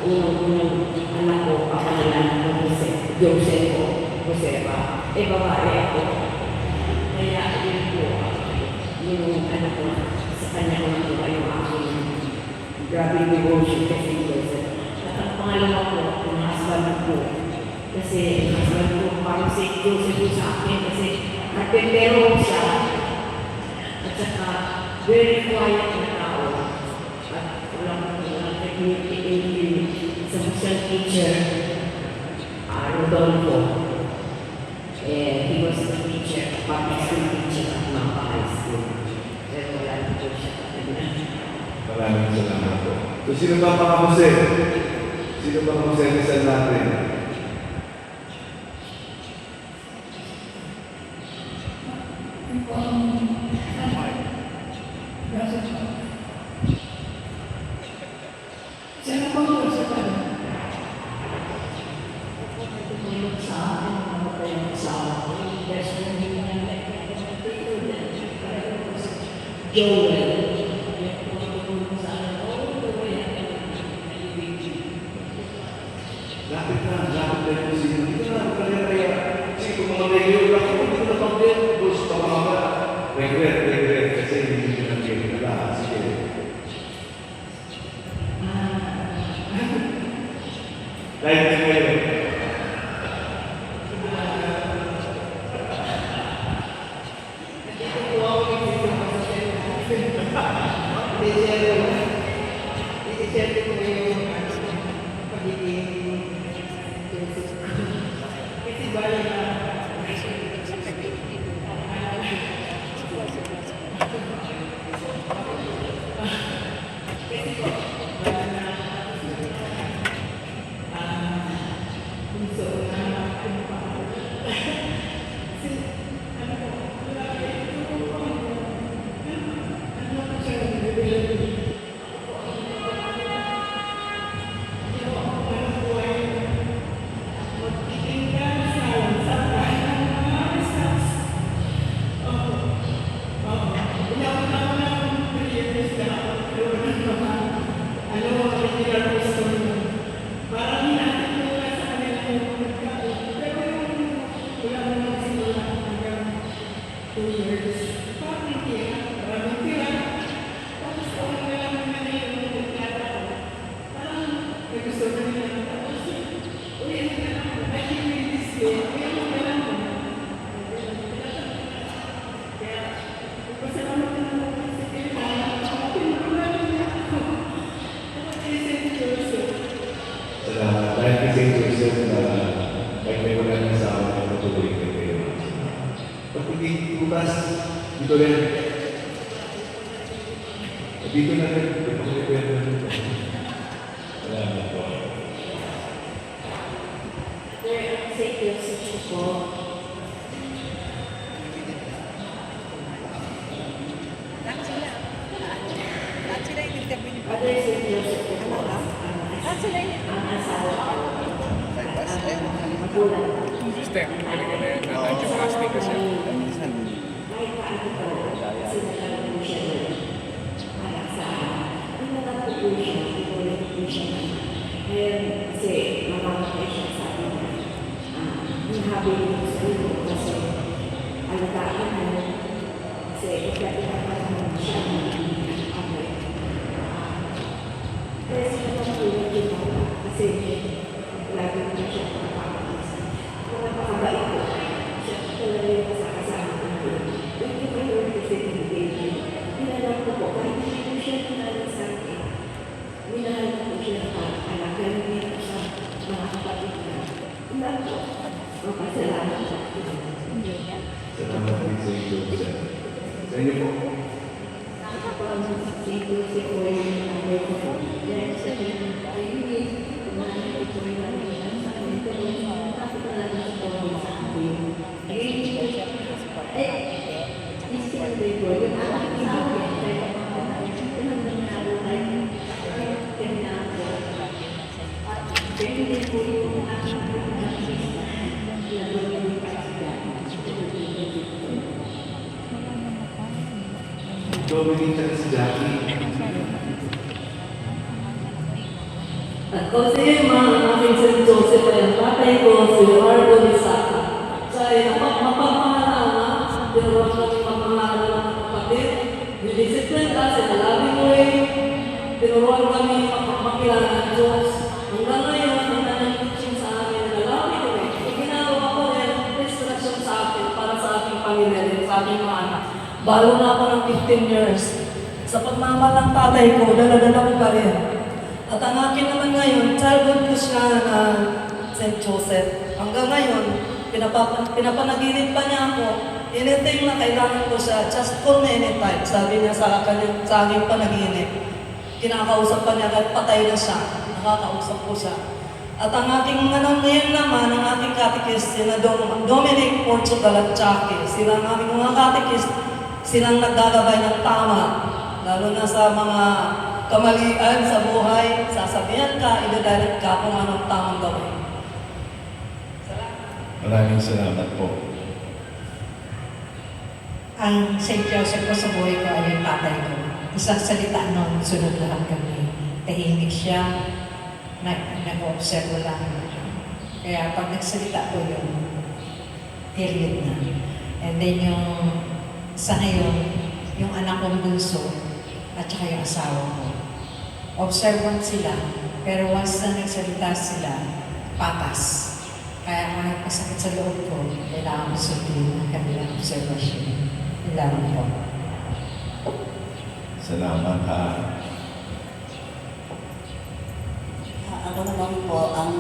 unang anak ko, kapanalan ng Joseph Josefa. Babae ako. Kaya yun po, yung anak ko, sa kanya ko nakuha yung aking grabe devotion kasi Joseph. At ang pangalawa ko, yung husband ko. Kasi yung husband ko, parang si Joseph sa akin kasi karpentero siya. At saka, very quiet na tao. At walang technique sa social teacher, Rodolfo. He was the teacher, public school teacher at Mapa High School. Pero wala na po siya. Maraming salamat po. So, sino ba mga Jose? Sino ba mga Jose natin? Dominic at si Jackie. At kung si Irma, ang aking St. Joseph ay ang tatay ko, si Leonardo Bisaca. Siya ay mapagmahalaan, tinuruan kami magmahalaan ng kapatid. Didisiplin ka sa loving way. Tinuruan kami makilala ng Diyos. Hanggang ngayon, ang kanyang teaching sa amin na loving way. Ginagawa ko rin instruction sa akin para sa aking pamilya rin, sa aking mga anak. Balo na ako ng 15 years. Sa pagmamahal ng tatay ko, dala-dala ko pa rin. At ang akin naman ngayon, childhood ko siya na St. Joseph. Hanggang ngayon, pinapanaginip pa niya ako. Anything na kailangan ko siya, just call me anytime. Sabi niya sa aking panaginip. Kinakausap pa niya kahit patay na siya. Nakakausap ko siya. At ang aking ngayon naman, ang ating katekist, sina Dominic Portugal at Jackie. Sila ang aming mga katekist, silang nagdagabay ng tama. Lalo na sa mga kamalian sa buhay, sasabihan ka, idadirect ka kung anong tamang gawin. Maraming salamat po. Ang St. Joseph ko sa buhay ko ay yung tatay ko. Isang salita nun, sunod lahat kami. Tahimik siya, nag-observe lang. Kaya pag nagsalita ko yun, period na. And then sa ngayon, yung anak kong bunso, at saka yung asawa ko. Observant sila, pero once na nagsalita sila, patas. Kaya kahit masakit sa loob ko, kailangan ko sundin ang kanilang observation. Kailangan po. Salamat ha. Ako naman po, ang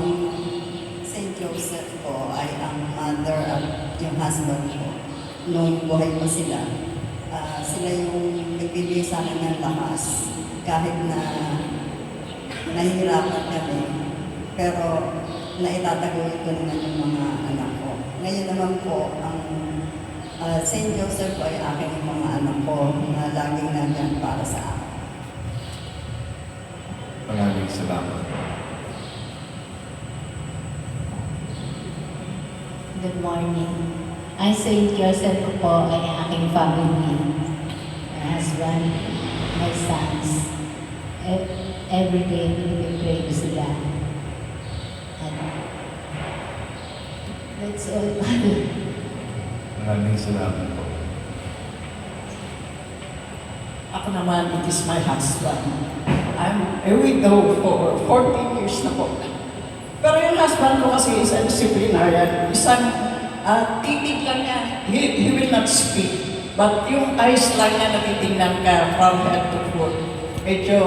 St. Joseph po ay ang mother at yung husband ko. Noong buhay pa sila, sila yung nagbibigay sa akin ng lakas kahit na nahihirapan kami. Pero naitataguyod ko naman yung mga anak ko. Ngayon naman po, ang St. Joseph po ay aking mga anak ko na laging nandyan para sa akin. Maraming salamat. Good morning. Ang St. Joseph ko po ay aking family. My husband, my sons. Every day, pinipray ko sila. And that's all. Maraming salamat po. Ako naman, it is my husband. I'm a widow for 14 years na po. Pero yung husband ko kasi is a disciplinarian. Isang titig lang niya. He will not speak. But yung eyes lang niya natitingnan ka from head to foot. Medyo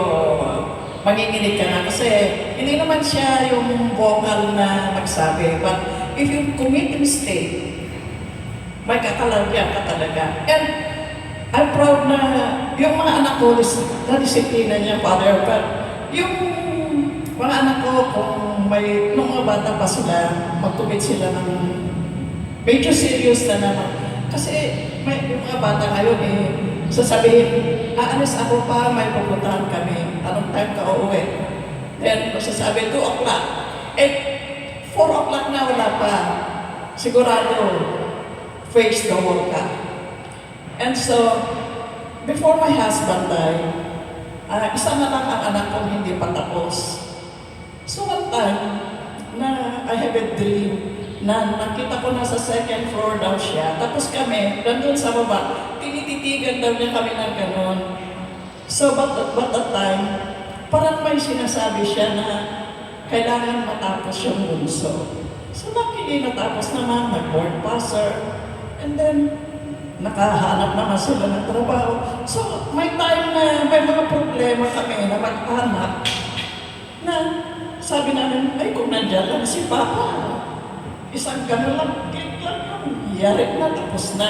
manginginig ka na. Kasi hindi naman siya yung vocal na magsabi. But if you commit a mistake, may kakalagyan ka talaga. And I'm proud na yung mga anak ko, na-disiplina niya, Father. But yung mga anak ko, kung may, nung mga bata pa sila, mag-commit sila ng medyo serious na naman. Kasi may, yung mga bata ngayon sasabihin, aalis ako pa, may pupuntahan kami. Anong time ka uuwi? Then, sasabihin, 2 o'clock. 4 o'clock na, wala pa. Sigurado, face the world ka. And so, before my husband died, isa na lang ang anak kong hindi pa tapos. So one time, na I have a dream na nakita ko na sa 2nd floor daw siya. Tapos kami, nandun sa baba, tinititigan daw niya kami ng ganon. So but that time, parang may sinasabi siya na kailangan matapos yung bunso. So luckily natapos naman, nag-board passer. And then, nakahanap naman sila ng trabaho. So, may time na may mga problema kami na mag-anak na sabi namin, ay kung nandiyan lang si Papa, isang gano'n lang, click lang yung yari na, tapos na.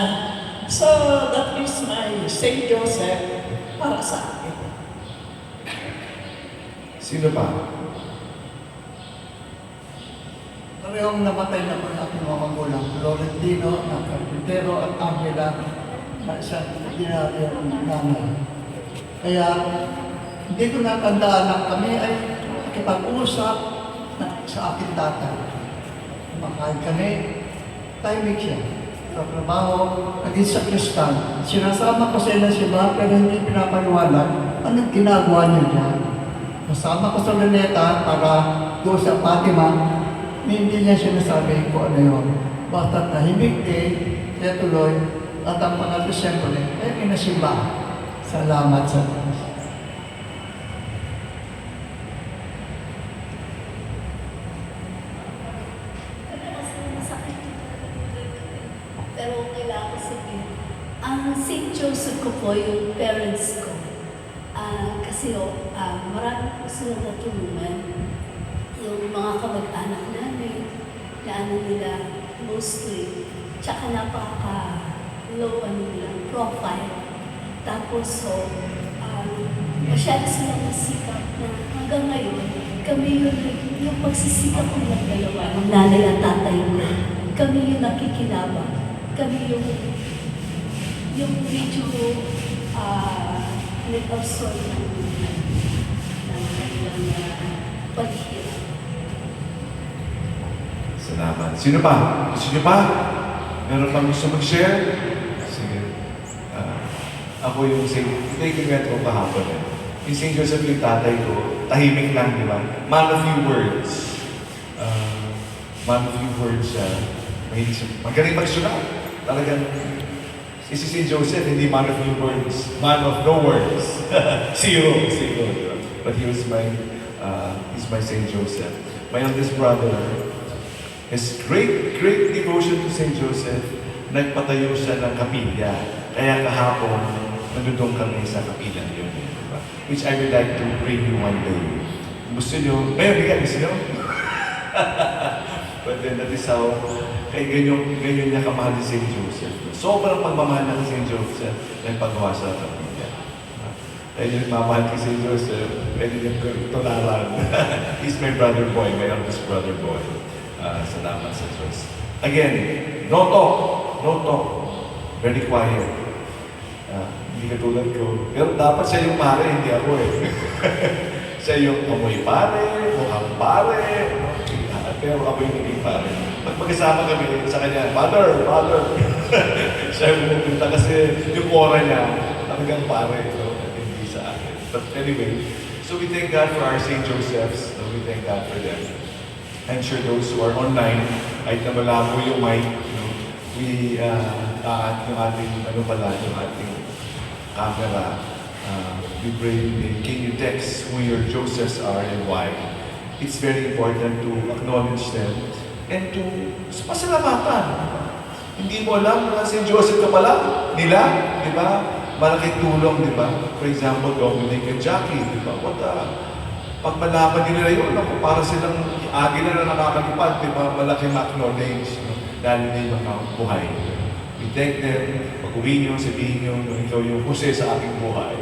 So, that is my St. Joseph para sa akin. Sino pa? Parehong namatay na ang aking mga magulang, Florentino, na Carpintero at Angela, na isang ginagawa ng nanay. Kaya hindi ko natandaan na kami ay nakipag-usap sa aking tatay. Kumakain kami, timing siya. Sa trabaho, naging sa Kristal. Sinasama ko sa ina siya, pero hindi pinapaliwanag anong ginagawa niya dyan. Kasama ko sa luneta para doon sa Fatima, hindi niya sinasabi kung ano yun. Basta tahimik kaya tuloy, at ang pangalan siyempre, inasimba. Salamat sa Diyos. Pero kailangan ko sabihin, ang St. Joseph ko po, yung parents ko, kasi marami ko sila natulungan. Yung mga kamag-anak namin, na ano nila, mostly, tsaka napaka-low nila, profile. Tapos, masyado silang masikap na hanggang ngayon, kami yung magsisikap ko ng dalawa, ng nanay at tatay ko. Kami yung nakikinabang. Kami yung medyo nag-absorb ng kanilang paghihirap. Salamat. Sino pa? Gusto niyo pa? Meron pang gusto mag-share? Sige. Ako yung ito yung kinuwento ko kahapon eh. Yung St. Joseph yung tatay ko, tahimik lang, di ba? Man of few words. Man of few words siya. Mahilig siya. Magaling magsulat. Talagang, si St. Joseph, hindi man of few words. Man of no words. Zero. Diba? But he's my St. Joseph. My eldest brother, his great devotion to St. Joseph, nagpatayo siya ng kapilya. Kaya kahapon, nandun kami sa kapilya yun. Diba? Which I would like to bring you one day. Gusto nyo? Ngayon, gusto nyo? But then that is how, ganyan niya kamahal si St. Joseph. Sobrang pagmamahal ng St. Joseph, nagpagawa sa kapilya. Kaya yung mamahal kay St. Joseph, pwede niya tularan. He's my brother boy, my eldest brother boy. Salamat sa Diyos. Again, no talk. Very quiet. Hindi katulad ko. Pero dapat siya yung pare, hindi ako eh. Siya yung amoy pare, mukhang pare. Pero ako yung naging pare. Pag magkasama kami sa kanya, Father! Siya yung pumunta kasi yung aura niya, talagang pare. So, hindi sa akin. But anyway, so we thank God for our St. Josephs. So we thank God for them. I'm sure those who are online, kahit na malabo yung mic, we, yung ating camera, we pray, can you text who your Josephs are and why? It's very important to acknowledge them and to pasalamatan. Hindi mo alam na si Joseph ka pala, nila, di ba? Malaking tulong, di ba? For example, Dominic and Jackie, di ba? Pag malaman nila yun, para silang agila na nakakalipad, di ba? Malaking acknowledge, dahil na yung mga buhay. We thank them, pag-uwi nyo, sabihin nyo, ikaw yung Jose sa aking buhay.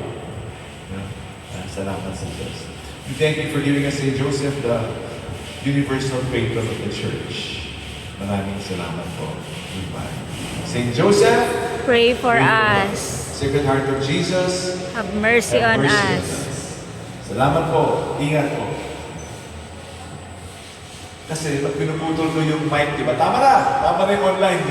Salamat sa Diyos. We thank you for giving us St. Joseph, the universal patron of the Church. Maraming salamat po. Goodbye. St. Joseph, pray for us. Sacred Heart of Jesus, Have mercy on us. Salamat po. Ingat po. Kasi pag pinuputol ko yung mic, di ba? Tama na yung online.